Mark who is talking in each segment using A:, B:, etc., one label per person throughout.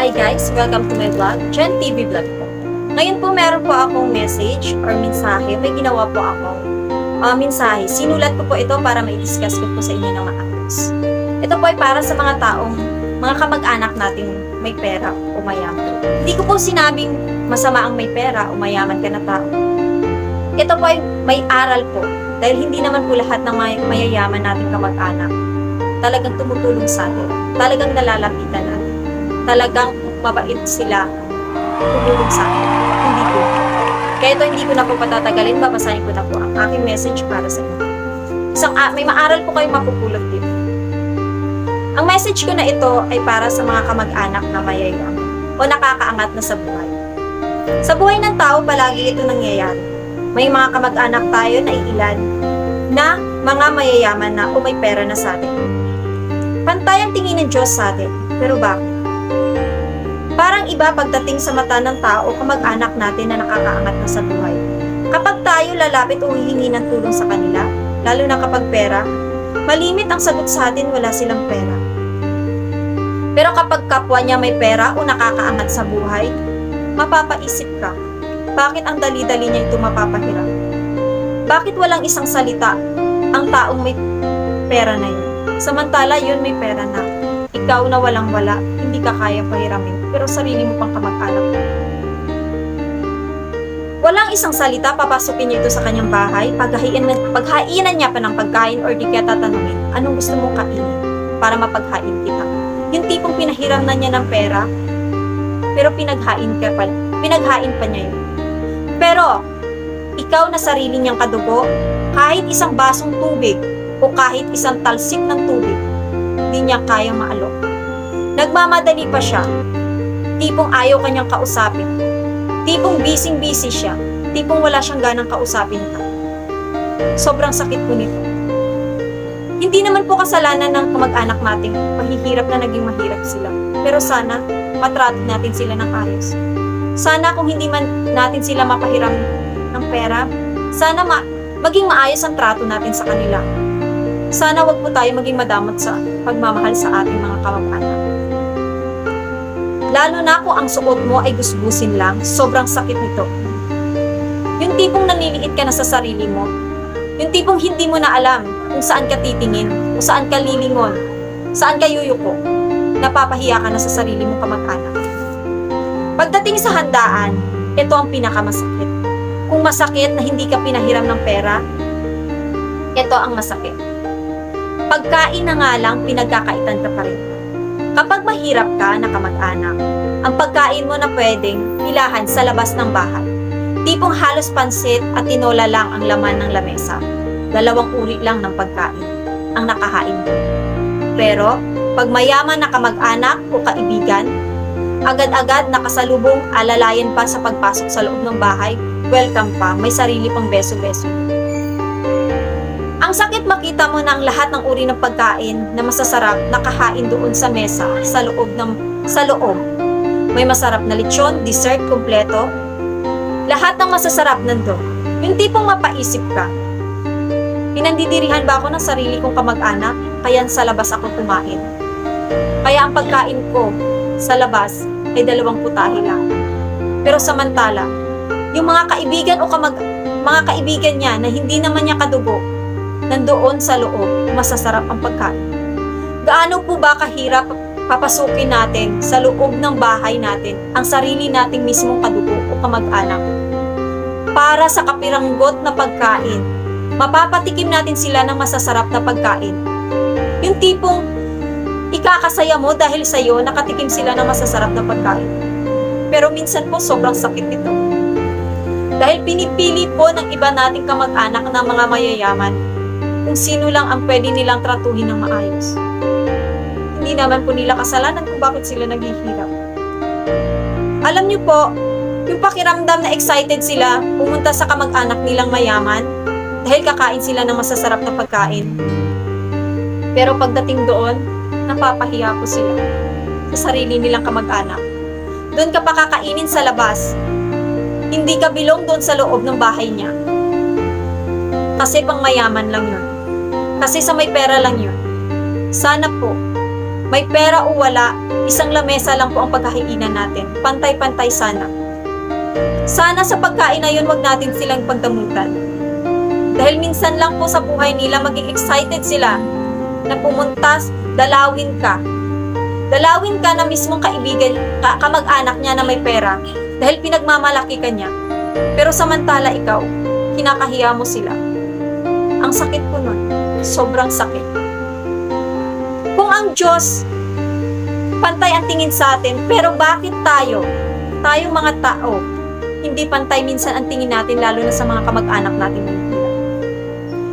A: Hi guys! Welcome to my vlog, Jen TV Vlog po. Ngayon po meron po akong message or mensahe. May ginawa po akong mensahe. Sinulat ko po ito para mai-discuss ko po sa inyo ng maayos. Ito po ay para sa mga taong, mga kamag-anak nating may pera o mayaman. Hindi ko po sinabing masama ang may pera o mayaman ka na tao. Ito po ay may aral po. Dahil hindi naman po lahat ng mayayaman nating kamag-anak talagang tumutulong sa atin. Talagang nalalapitan natin. Talagang mabait sila tumulong sa akin. Hindi po. Kaya ito hindi ko na po patatagalin. Babasahin ko na po ang aking message para sa inyo. May maaral po kayong mapupulot dito. Ang message ko na ito ay para sa mga kamag-anak na mayayaman o nakakaangat na sa buhay. Sa buhay ng tao, palagi ito nangyayari. May mga kamag-anak tayo na iilan na mga mayayaman na o may pera na sa atin. Pantay ang tingin ng Diyos sa atin. Pero bakit? Parang iba pagdating sa mata ng tao o kamag-anak natin na nakakaangat na sa buhay. Kapag tayo lalapit o hihingi ng tulong sa kanila, lalo na kapag pera, malimit ang sagot sa atin, wala silang pera. Pero kapag kapwa niya may pera o nakakaangat sa buhay, mapapaisip ka, bakit ang dali-dali niya ito mapapahiram? Bakit walang isang salita ang taong may pera na yun? Samantala yun may pera na. Ikaw na walang-wala, hindi ka kaya pahiramin, pero sarili mo pang kamag-anak. Walang isang salita, papasukin niya ito sa kanyang bahay, paghainan niya pa ng pagkain or di kaya tatanungin, anong gusto mong kainin para mapaghain kita? Yung tipong pinahiram na niya ng pera, pero pinaghain pa niya yun. Pero, ikaw na sarili niyang kadugo, kahit isang basong tubig, o kahit isang talsik ng tubig, hindi niya kayang maalok. Nagmamadali pa siya. Tipong ayaw kanyang kausapin. Tipong busy-busy siya. Tipong wala siyang ganang kausapin ka. Sobrang sakit po nito. Hindi naman po kasalanan ng kamag-anak natin. Mahihirap na naging mahirap sila. Pero sana, matrato natin sila ng ayos. Sana kung hindi man natin sila mapahiram ng pera, sana maging maayos ang trato natin sa kanila. Sana wag po tayo maging madamot sa pagmamahal sa ating mga kamag-anak. Lalo na kung ang suot mo ay gusgusin lang, sobrang sakit nito. Yung tipong nanliliit ka na sa sarili mo, yung tipong hindi mo na alam kung saan ka titingin, kung saan ka lilingon, saan ka yuyuko, napapahiya ka na sa sarili mong kamag-anak. Pagdating sa handaan, ito ang pinakamasakit. Kung masakit na hindi ka pinahiram ng pera, ito ang masakit. Pagkain na nga lang, pinagkakaitan ka pa rin. Kapag mahirap ka na kamag-anak, ang pagkain mo na pwedeng hilahan sa labas ng bahay. Tipong halos pansit at tinola lang ang laman ng lamesa. 2 uri lang ng pagkain ang nakahain mo. Pero, pag mayaman na kamag-anak o kaibigan, agad-agad nakasalubong, alalayan pa sa pagpasok sa loob ng bahay, welcome pa, may sarili pang beso-beso. Ang sakit makita mo na ang lahat ng uri ng pagkain na masasarap nakahain doon sa mesa, sa loob. May masarap na lechon, dessert, kumpleto. Lahat ng masasarap nandun. Yung tipong mapaisip ka. Pinandidirihan ba ako ng sarili kong kamag-anak, kaya sa labas ako kumain? Kaya ang pagkain ko sa labas ay 2 putahe lang. Pero samantala, yung mga kaibigan o mga kaibigan niya na hindi naman niya kadugo, nandoon sa loob, masasarap ang pagkain. Gaano po ba kahirap papasukin natin sa loob ng bahay natin ang sarili nating mismong kadugo o kamag-anak para sa kapiranggot na pagkain? Mapapatikim natin sila ng masasarap na pagkain. Yung tipong ikakasaya mo dahil sa'yo nakatikim sila ng masasarap na pagkain. Pero minsan po sobrang sakit nito. Dahil pinipili po ng iba nating kamag-anak na mga mayayaman kung sino lang ang pwede nilang tratuhin ng maayos. Hindi naman po nila kasalanan kung bakit sila naghihirap. Alam niyo po, yung pakiramdam na excited sila pumunta sa kamag-anak nilang mayaman dahil kakain sila ng masasarap na pagkain. Pero pagdating doon, napapahiya po sila sa sarili nilang kamag-anak. Doon ka pa kakainin sa labas. Hindi ka bilong doon sa loob ng bahay niya. Kasi pang mayaman lang yun. Kasi sa may pera lang yun. Sana po, May pera o wala, isang lamesa lang po ang pagkakainan natin. Pantay-pantay sana. Sana sa pagkain na yun, wag natin silang pagdamutan. Dahil minsan lang po sa buhay nila, maging excited sila na pumuntas, dalawin ka. Dalawin ka na mismong kaibigan, kamag-anak niya na may pera. Dahil pinagmamalaki ka niya. Pero samantala ikaw, kinakahiya mo sila. Ang sakit po nun. Sobrang sakit. Kung ang Diyos, pantay ang tingin sa atin, pero bakit tayong mga tao, hindi pantay minsan ang tingin natin, lalo na sa mga kamag-anak natin.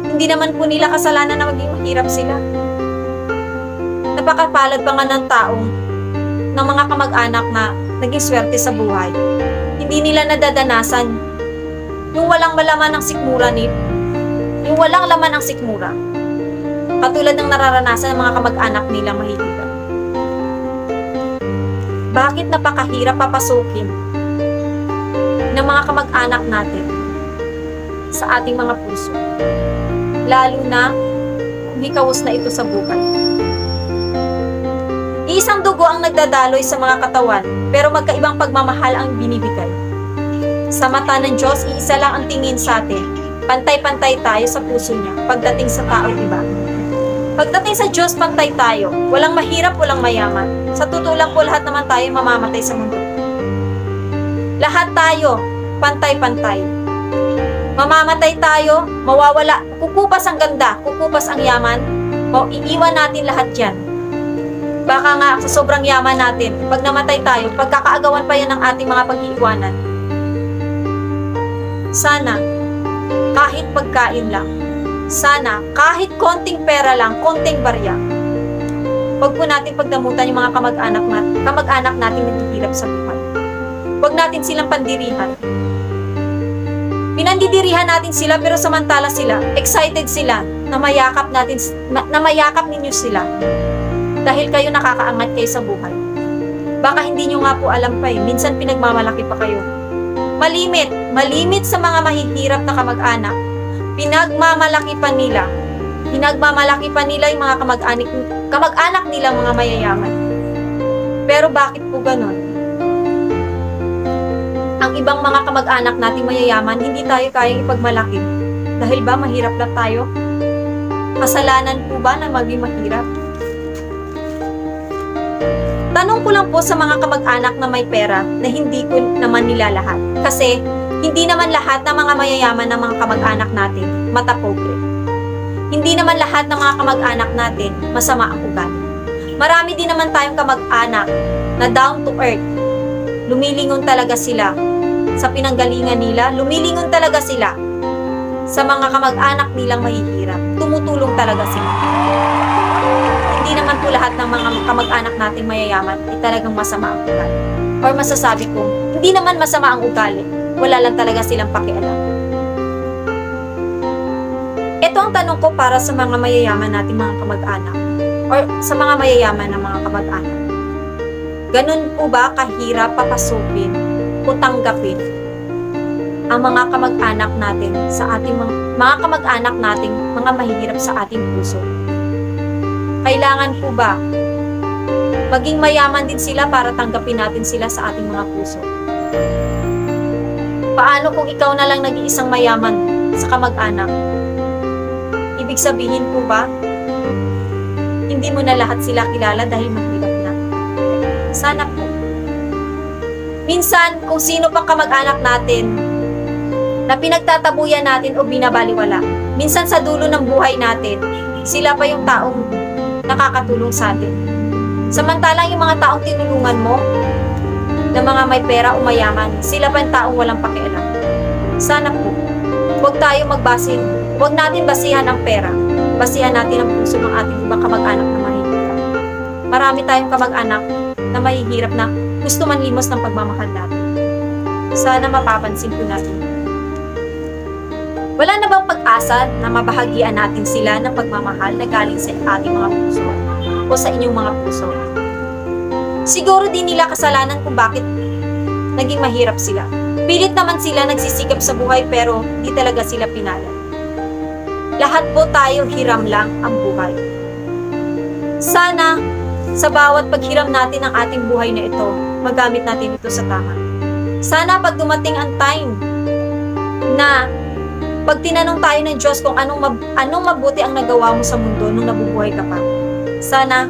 A: Hindi naman po nila kasalanan na maging mahirap sila. Napakapalad pa nga ng taong, ng mga kamag-anak na naging swerte sa buhay. Hindi nila nadadanasan yung walang malaman ng sikmura yung walang laman ng sikmura. Katulad ng nararanasan ng mga kamag-anak nilang mahihirap. Bakit napakahirap papasukin ng mga kamag-anak natin sa ating mga puso? Lalo na kung hikawas na ito sa buhay. Iisang dugo ang nagdadaloy sa mga katawan, pero magkaibang pagmamahal ang binibigay. Sa mata ng Diyos, iisa lang ang tingin sa atin. Pantay-pantay tayo sa puso niya pagdating sa taong iba. Pagdating sa Diyos, pantay tayo. Walang mahirap, walang mayaman. Sa totoo lang po, lahat naman tayo mamamatay sa mundo. Lahat tayo, pantay-pantay. Mamamatay tayo, mawawala. Kukupas ang ganda, kukupas ang yaman, o iiwan natin lahat yan. Baka nga sa sobrang yaman natin, pag namatay tayo, pagkakaagawan pa yan ng ating mga pag-iiwanan. Sana, kahit pagkain lang, sana, kahit konting pera lang, konting barya, huwag po natin pagdamutan yung mga kamag-anak natin naghihirap sa buhay. Huwag natin silang pandirihan. Pinandidirihan natin sila, pero samantala sila, excited sila na mayakap ninyo sila. Dahil kayo nakakaangat kayo sa buhay. Baka hindi nyo nga po alam pa minsan pinagmamalaki pa kayo. Malimit sa mga mahihirap na kamag-anak. Pinagmamalaki pa nila yung mga kamag-anak nila, mga mayayaman. Pero bakit po ganon? Ang ibang mga kamag-anak nating mayayaman, hindi tayo kayang ipagmalaki. Dahil ba mahirap lang tayo? Kasalanan po ba na maging mahirap? Tanong ko lang po sa mga kamag-anak na may pera na hindi ko naman nila lahat. Kasi hindi naman lahat ng mga mayayaman ng mga kamag-anak natin matapobre. Hindi naman lahat ng mga kamag-anak natin masama ang ugali. Marami din naman tayong kamag-anak na down to earth. Lumilingon talaga sila sa pinanggalingan nila. Lumilingon talaga sila sa mga kamag-anak nilang mahihirap. Tumutulong talaga sila. Hindi naman po lahat ng mga kamag-anak nating mayayaman ay talagang masama ang ugali. Or masasabi ko, hindi naman masama ang ugali. Wala lang talaga silang pakialam. Ito ang tanong ko para sa mga mayayaman nating mga kamag-anak. Or sa mga mayayaman na mga kamag-anak. Ganun po ba kahirap papasukin o tanggapin ang mga kamag-anak natin sa ating mga kamag-anak nating mga mahihirap sa ating puso? Kailangan po ba maging mayaman din sila para tanggapin natin sila sa ating mga puso? Paano kung ikaw na lang nag-iisang mayaman sa kamag-anak? Ibig sabihin po ba, hindi mo na lahat sila kilala dahil mahirap na? Sana po. Minsan, kung sino pang kamag-anak natin na pinagtatabuyan natin o binabaliwala, minsan sa dulo ng buhay natin, sila pa yung taong nakakatulong sa atin. Samantalang yung mga taong tinulungan mo, na mga may pera o mayaman, sila pa yung taong walang pakialam. Sana po, huwag natin basihan ang pera. Basihan natin ang puso ng ating ibang kamag-anak na mahihirap. Marami tayong kamag-anak na mahihirap na gusto manlimos ng pagmamahal natin. Sana mapapansin po natin. Wala na bang pag-asa na mabahagian natin sila ng pagmamahal na galing sa ating mga puso o sa inyong mga puso? Siguro din nila kasalanan kung bakit naging mahirap sila. Pilit naman sila nagsisikap sa buhay pero di talaga sila pinalad. Lahat po tayo hiram lang ang buhay. Sana sa bawat paghiram natin ng ating buhay na ito, magamit natin ito sa tama. Sana pag dumating ang time na pag tinanong tayo ng Diyos kung anong mabuti ang nagawa mo sa mundo nung nabubuhay ka pa, sana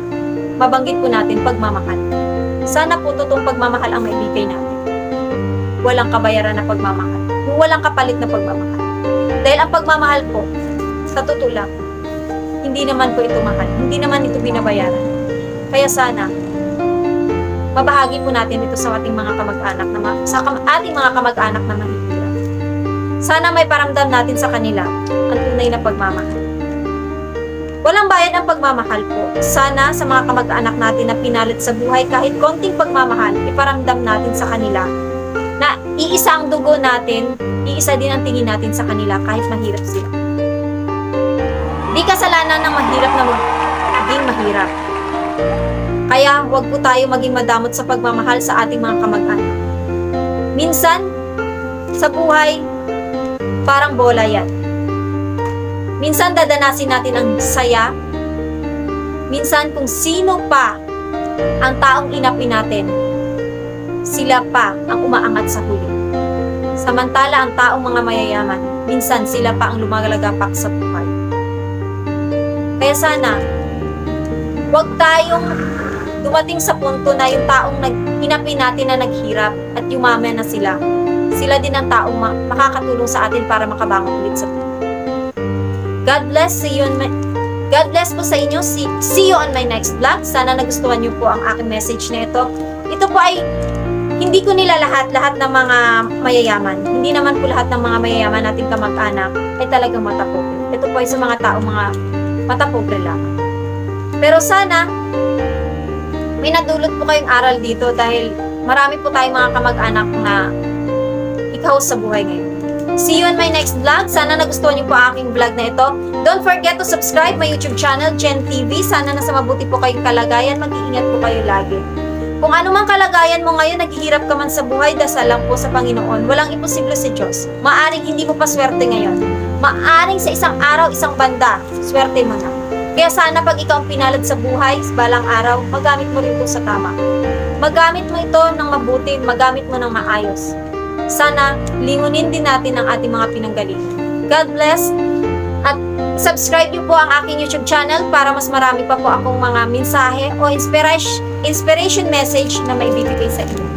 A: mabanggit po natin pagmamahal. Sana po totoong pagmamahal ang maibigay natin. Walang kabayaran na pagmamahal. Walang kapalit na pagmamahal. Dahil ang pagmamahal po, sa totoo lang, hindi naman po ito mahal. Hindi naman ito binabayaran. Kaya sana, mabahagi po natin ito sa ating mga kamag-anak na mahihirap. Sana may paramdam natin sa kanila ang tunay na pagmamahal. Walang bayad ang pagmamahal po. Sana sa mga kamag-anak natin na pinalit sa buhay kahit konting pagmamahal, iparamdam natin sa kanila na iisa ang dugo natin, iisa din ang tingin natin sa kanila kahit mahirap sila. Di kasalanan ng mahirap na maging mahirap. Kaya huwag po tayo maging madamot sa pagmamahal sa ating mga kamag-anak. Minsan, sa buhay, parang bola yan. Minsan dadanasin natin ang saya. Minsan kung sino pa ang taong inapi natin, sila pa ang umaangat sa huli. Samantala ang taong mga mayayaman, minsan sila pa ang lumalagapak sa buhay. Kaya sana, huwag tayong dumating sa punto na yung taong inapi natin na naghirap at yumaman na sila. Sila din ang taong makakatulong sa atin para makabangon ulit sa buhay. God bless po sa inyo. See you on my next vlog. Sana nagustuhan niyo po ang aking message na ito. Ito po ay hindi ko nila lahat ng mga mayayaman. Hindi naman po lahat ng mga mayayaman nating kamag-anak ay talagang matapobre. Ito po ay sa mga taong mga matapobre lamang. Pero sana may nadulot po kayong aral dito dahil marami po tayong mga kamag-anak na ikaw sa buhay ngayon. See you on my next vlog. Sana nagustuhan niyo po aking vlog na ito. Don't forget to subscribe my YouTube channel, Jen TV. Sana nasa mabuti po kayong kalagayan. Mag-iingat po kayo lagi. Kung ano mang kalagayan mo ngayon, naghihirap ka man sa buhay, dasal lang po sa Panginoon. Walang imposible sa Diyos. Maaring hindi mo pa swerte ngayon. Maaring sa isang araw, isang banda, swerte mo na. Kaya sana pag ikaw ang pinalad sa buhay, balang araw, magamit mo rin po sa tama. Magamit mo ito ng mabuti, magamit mo ng maayos. Sana lingunin din natin ang ating mga pinanggalingan. God bless. At subscribe niyo po ang aking YouTube channel para mas marami pa po akong mga mensahe o inspiration message na maibibigay sa inyo.